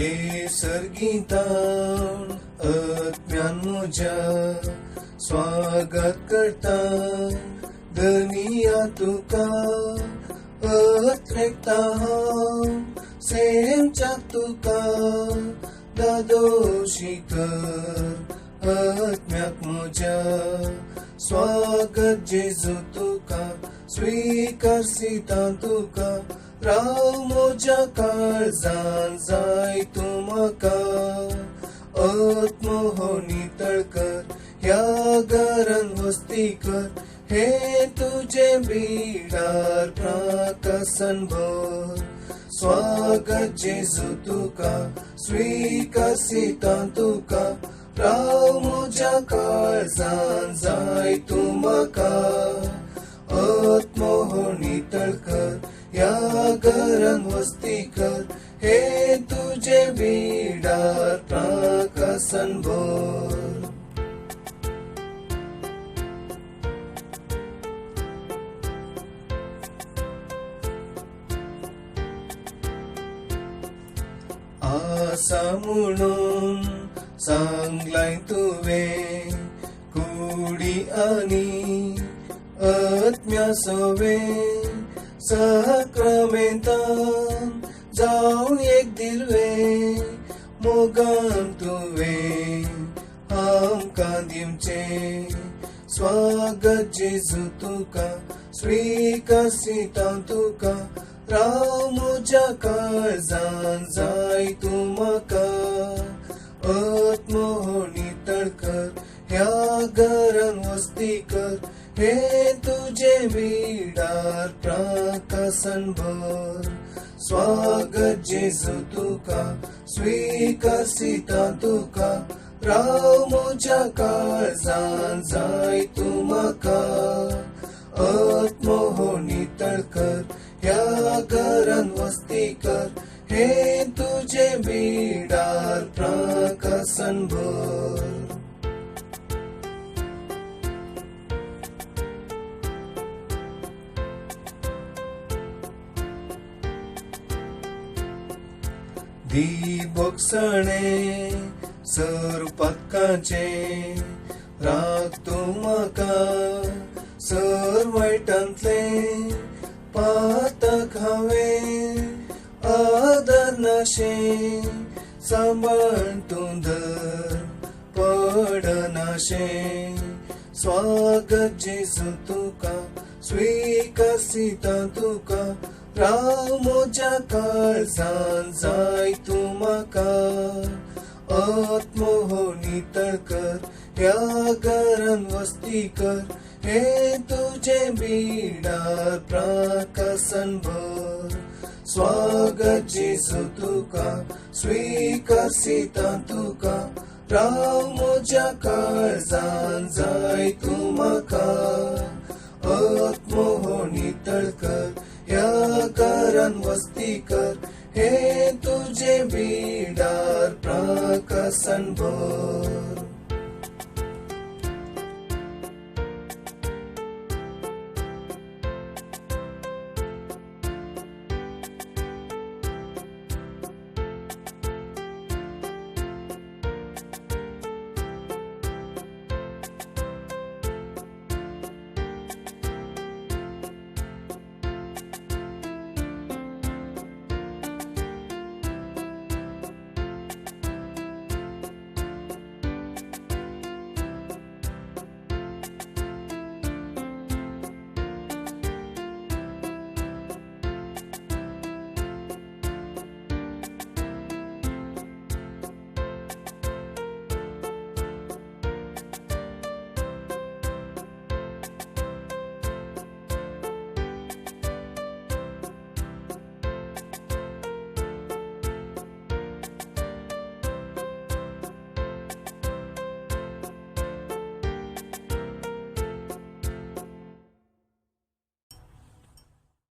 ये सर्गीतान आत्म्यान म्हज्या स्वागत करता दुनिया तुका अत्रेकता हांव सेमच्याक तुका दादोशी कर आत्म्याक म्हज्या स्वागत जेजू तुका स्वीकारसिता तुका राव म्हज्या काळजान जाय तूं म्हाका आत्मो हो नितळ कर ह्या घरान वस्ती कर हे तुझे बिडार प्राकसन भर स्वागत जेजू तुका स्वीकारसिता तुका राव म्हज्या काळजान जाय तूं म्हाका आत्मो हो नितळ कर ह्या घरान वस्ती कर हे तुझे बिडार प्राकसन भर आसा म्हणून सांगलाय तुवें कुडी आनी आत्म्या सवें सक्रामेंतान जावन एक दिलवें मोगान तुवें आमकां दिवचें स्वागत जेजू तुका स्वीकारसिता तुका राव म्हज्या काळजान जाय तूं म्हाका आत्मो हो नितळ कर ह्या घरान वस्ती कर हे तुझे बिडार प्राकसन भर स्वागत जेजू तुका स्वीकारसिता तुका राव म्हज्या काळजान जाय तूं म्हाका आत्मो हो नितळ कर ह्या घरान वस्ती कर हे तुझे बिडार प्राकसन भर दिबोगसणे सरपातकाचे राग तूं म्हाका सर वायटांतले पातक हांवें आदर नाशें सांबाळ तूं धर पडनाशें स्वागत जेजू तुका स्वीकारसिता तुका राव म्हज्या काळजान जाय तूं म्हाका आत्मो हो नितळ कर ह्या घरान वस्ती कर हे तुझे बिडार प्राकसन भर स्वागत जेजू तुका स्वीकारसिता तुका राव म्हज्या काळजान जाय तूं म्हाका आत्मो हो नितळ कर ह्या घरान वस्ती कर हे तुझे बिडार प्राकसन भर